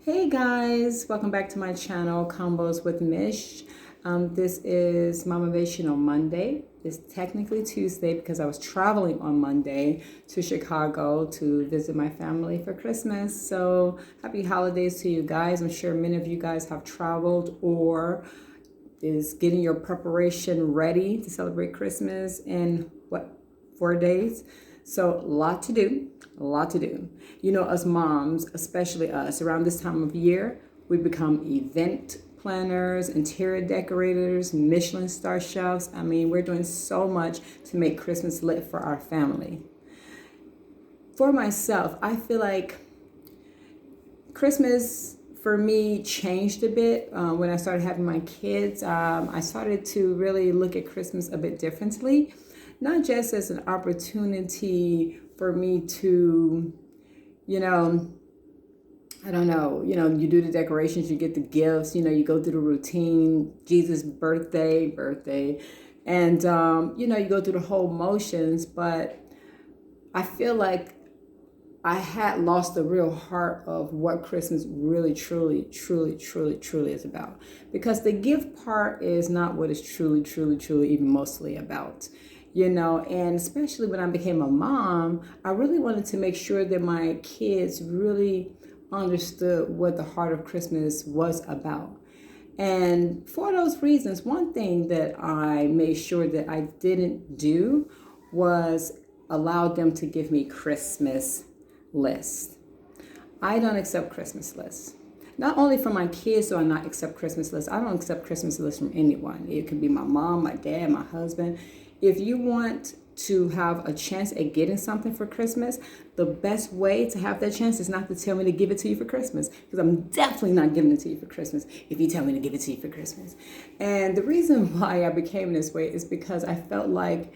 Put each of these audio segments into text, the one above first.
Hey guys, welcome back to my channel, Combos with Mish. This is my motivation on Monday. It's technically Tuesday because I was traveling on Monday to Chicago to visit my family for Christmas. So happy holidays to you guys. I'm sure many of you guys have traveled or is getting your preparation ready to celebrate Christmas in 4 days. So a lot to do, a lot to do. You know, us moms, especially us, around this time of year, we become event planners, interior decorators, Michelin star chefs. I mean, we're doing so much to make Christmas lit for our family. For myself, I feel like Christmas for me changed a bit when I started having my kids. I started to really look at Christmas a bit differently, not just as an opportunity for me to, you know, I don't know, you do the decorations, you get the gifts, you go through the routine, Jesus' birthday, and, you go through the whole motions. But I feel like I had lost the real heart of what Christmas really, truly is about. Because the gift part is not what it's truly, even mostly about. And especially when I became a mom, I really wanted to make sure that my kids really understood what the heart of Christmas was about. And for those reasons, one thing that I made sure that I didn't do was allow them to give me Christmas lists. I don't accept Christmas lists. Not only from my kids do I not accept Christmas lists, I don't accept Christmas lists from anyone. It could be my mom, my dad, my husband. If you want to have a chance at getting something for Christmas, the best way to have that chance is not to tell me to give it to you for Christmas, because I'm definitely not giving it to you for Christmas if you tell me to give it to you for Christmas. And the reason why I became this way is because I felt like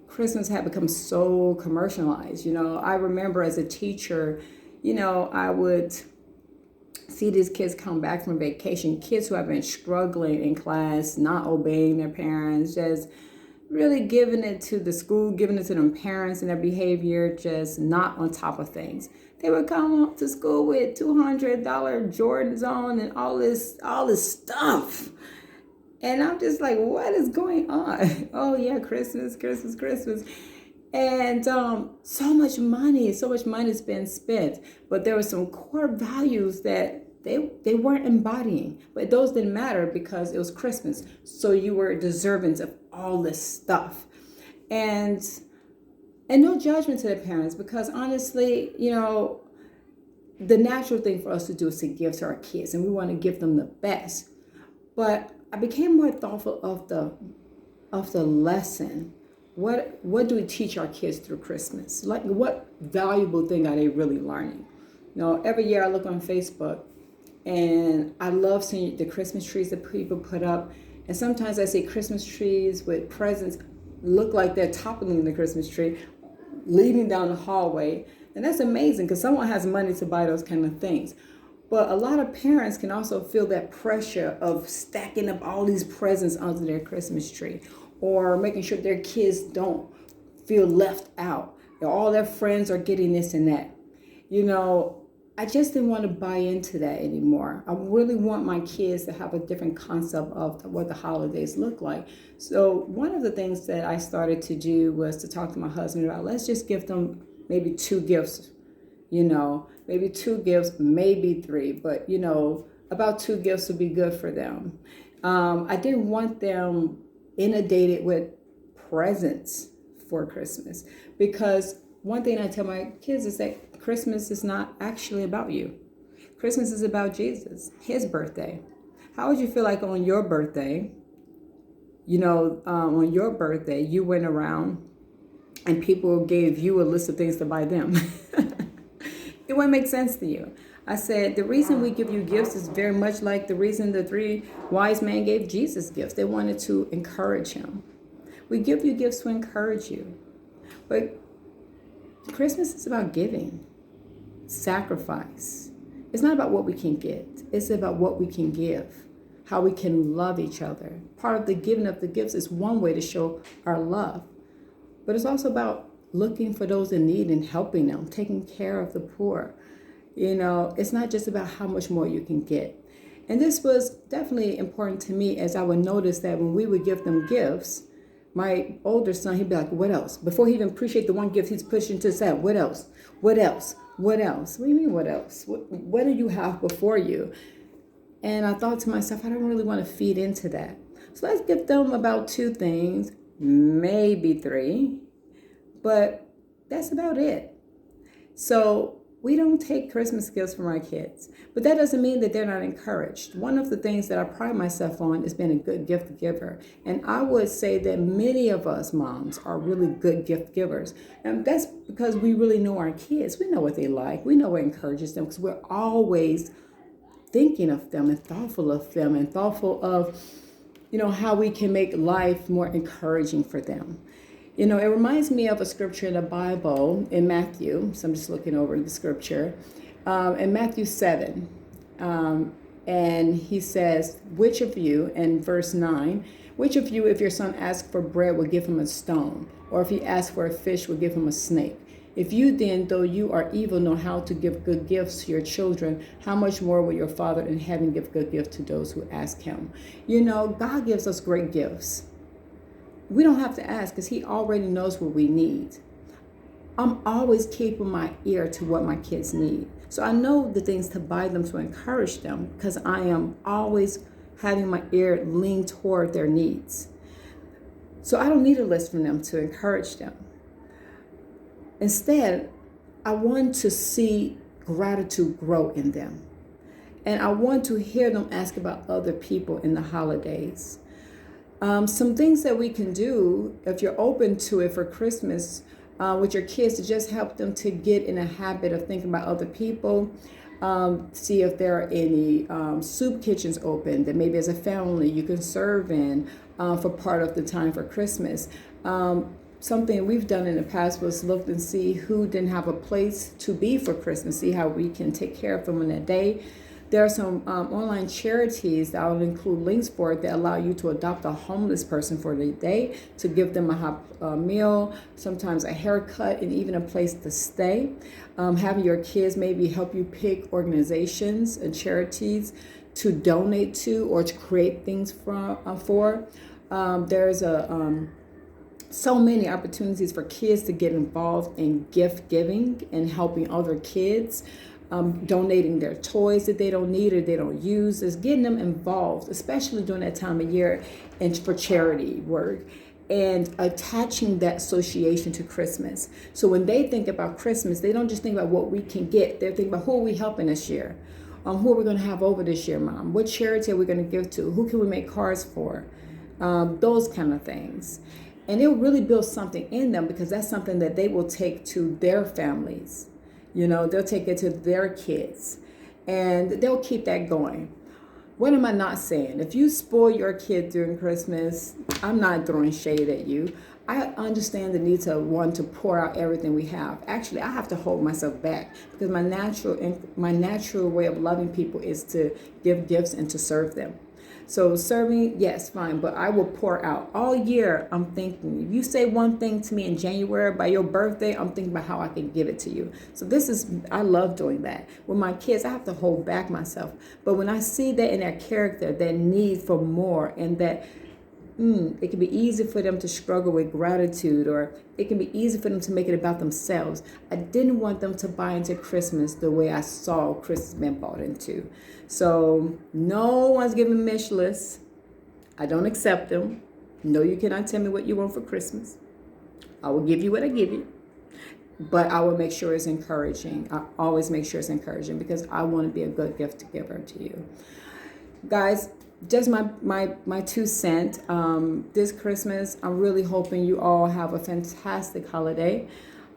Christmas had become so commercialized. I remember as a teacher, I would see these kids come back from vacation, kids who have been struggling in class, not obeying their parents, just really giving it to the school, giving it to them parents and their behavior, just not on top of things. They would come up to school with $200 Jordans on and all this stuff. And I'm just like, what is going on? Oh yeah, Christmas. And so much money's been spent. But there were some core values that they weren't embodying. But those didn't matter because it was Christmas. So you were deserving of all this stuff. And no judgment to the parents, because honestly, the natural thing for us to do is to give to our kids, and we want to give them the best. But I became more thoughtful of the lesson. What do we teach our kids through Christmas? Like, what valuable thing are they really learning? Every year I look on Facebook and I love seeing the Christmas trees that people put up. And sometimes I see Christmas trees with presents look like they're toppling the Christmas tree, leading down the hallway. And that's amazing because someone has money to buy those kind of things. But a lot of parents can also feel that pressure of stacking up all these presents under their Christmas tree, or making sure their kids don't feel left out. All their friends are getting this and that. I just didn't want to buy into that anymore. I really want my kids to have a different concept of what the holidays look like. So one of the things that I started to do was to talk to my husband about, let's just give them maybe 2 gifts. Maybe 2 gifts, maybe 3, but about 2 gifts would be good for them. I didn't want them inundated with presents for Christmas, because one thing I tell my kids is that Christmas is not actually about you. Christmas is about Jesus, his birthday. How would you feel like on your birthday, you went around and people gave you a list of things to buy them? It wouldn't make sense to you. I said, the reason we give you gifts is very much like the reason the 3 wise men gave Jesus gifts. They wanted to encourage him. We give you gifts to encourage you. But Christmas is about giving, sacrifice. It's not about what we can get. It's about what we can give, how we can love each other. Part of the giving of the gifts is one way to show our love. But it's also about looking for those in need and helping them, taking care of the poor. It's not just about how much more you can get. And this was definitely important to me, as I would notice that when we would give them gifts, my older son, he'd be like, what else? Before he even appreciate the one gift, he's pushing to say, what else? What else? What else? What do you mean, what else? What do you have before you? And I thought to myself, I don't really want to feed into that. So let's give them about 2 things, maybe 3, but that's about it. So we don't take Christmas gifts from our kids, but that doesn't mean that they're not encouraged. One of the things that I pride myself on is being a good gift giver. And I would say that many of us moms are really good gift givers. And that's because we really know our kids. We know what they like. We know what encourages them, because we're always thinking of them and thoughtful of them and thoughtful of, how we can make life more encouraging for them. It reminds me of a scripture in the Bible in Matthew. So I'm just looking over the scripture. In Matthew 7. And he says, which of you, in verse 9, which of you, if your son asks for bread, will give him a stone? Or if he asks for a fish, will give him a snake? If you then, though you are evil, know how to give good gifts to your children, how much more will your Father in heaven give good gifts to those who ask him? God gives us great gifts. We don't have to ask, because he already knows what we need. I'm always keeping my ear to what my kids need. So I know the things to buy them to encourage them, because I am always having my ear lean toward their needs. So I don't need a list from them to encourage them. Instead, I want to see gratitude grow in them. And I want to hear them ask about other people in the holidays. Some things that we can do, if you're open to it for Christmas, with your kids, to just help them to get in a habit of thinking about other people. See if there are any soup kitchens open that maybe as a family you can serve in for part of the time for Christmas. Something we've done in the past was look and see who didn't have a place to be for Christmas, see how we can take care of them on that day. There are some online charities that I'll include links for that allow you to adopt a homeless person for the day, to give them a hot meal, sometimes a haircut, and even a place to stay. Having your kids maybe help you pick organizations and charities to donate to or to create things for. There's so many opportunities for kids to get involved in gift giving and helping other kids. Donating their toys that they don't need or they don't use, is getting them involved, especially during that time of year, and for charity work, and attaching that association to Christmas. So when they think about Christmas, they don't just think about what we can get. They're thinking about, who are we helping this year? Who are we going to have over this year, Mom? What charity are we going to give to? Who can we make cards for? Those kind of things. And it'll really build something in them, because that's something that they will take to their families. They'll take it to their kids, and they'll keep that going. What am I not saying? If you spoil your kid during Christmas, I'm not throwing shade at you. I understand the need to want to pour out everything we have. Actually, I have to hold myself back, because my natural way of loving people is to give gifts and to serve them. So serving, yes, fine, but I will pour out. All year, I'm thinking, if you say one thing to me in January, by your birthday, I'm thinking about how I can give it to you. So I love doing that. With my kids, I have to hold back myself. But when I see that in their character, that need for more, and that it can be easy for them to struggle with gratitude, or it can be easy for them to make it about themselves. I didn't want them to buy into Christmas the way I saw Christmas being bought into. So no one's giving me wish lists. I don't accept them. No, you cannot tell me what you want for Christmas. I will give you what I give you, but I will make sure it's encouraging. I always make sure it's encouraging, because I want to be a good gift giver to you. Guys, just my 2 cents. This Christmas, I'm really hoping you all have a fantastic holiday.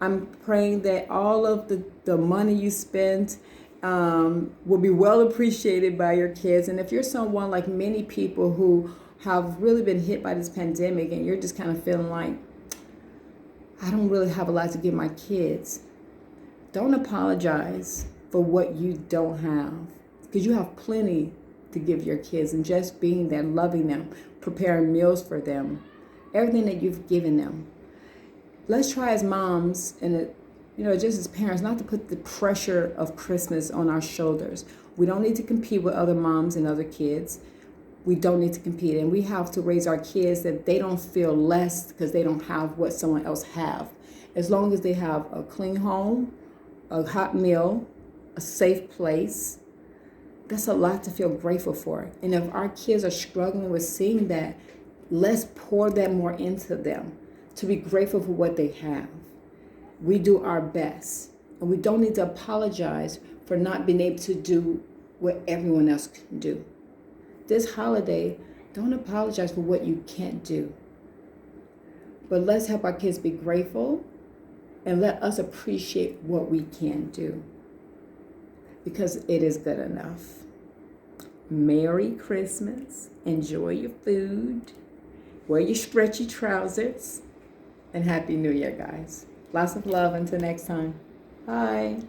I'm praying that all of the money you spent will be well appreciated by your kids. And if you're someone like many people who have really been hit by this pandemic, and you're just kind of feeling like, I don't really have a lot to give my kids, don't apologize for what you don't have, because you have plenty to give your kids. And just being there, loving them, preparing meals for them, everything that you've given them. Let's try as moms, and just as parents, not to put the pressure of Christmas on our shoulders. We don't need to compete with other moms and other kids. We don't need to compete, and we have to raise our kids that they don't feel less because they don't have what someone else have. As long as they have a clean home, a hot meal, a safe place, that's a lot to feel grateful for. And if our kids are struggling with seeing that, let's pour that more into them to be grateful for what they have. We do our best, and we don't need to apologize for not being able to do what everyone else can do. This holiday, don't apologize for what you can't do. But let's help our kids be grateful and let us appreciate what we can do, because it is good enough. Merry Christmas. Enjoy your food. Wear your stretchy trousers. And Happy New Year, guys. Lots of love until next time. Bye.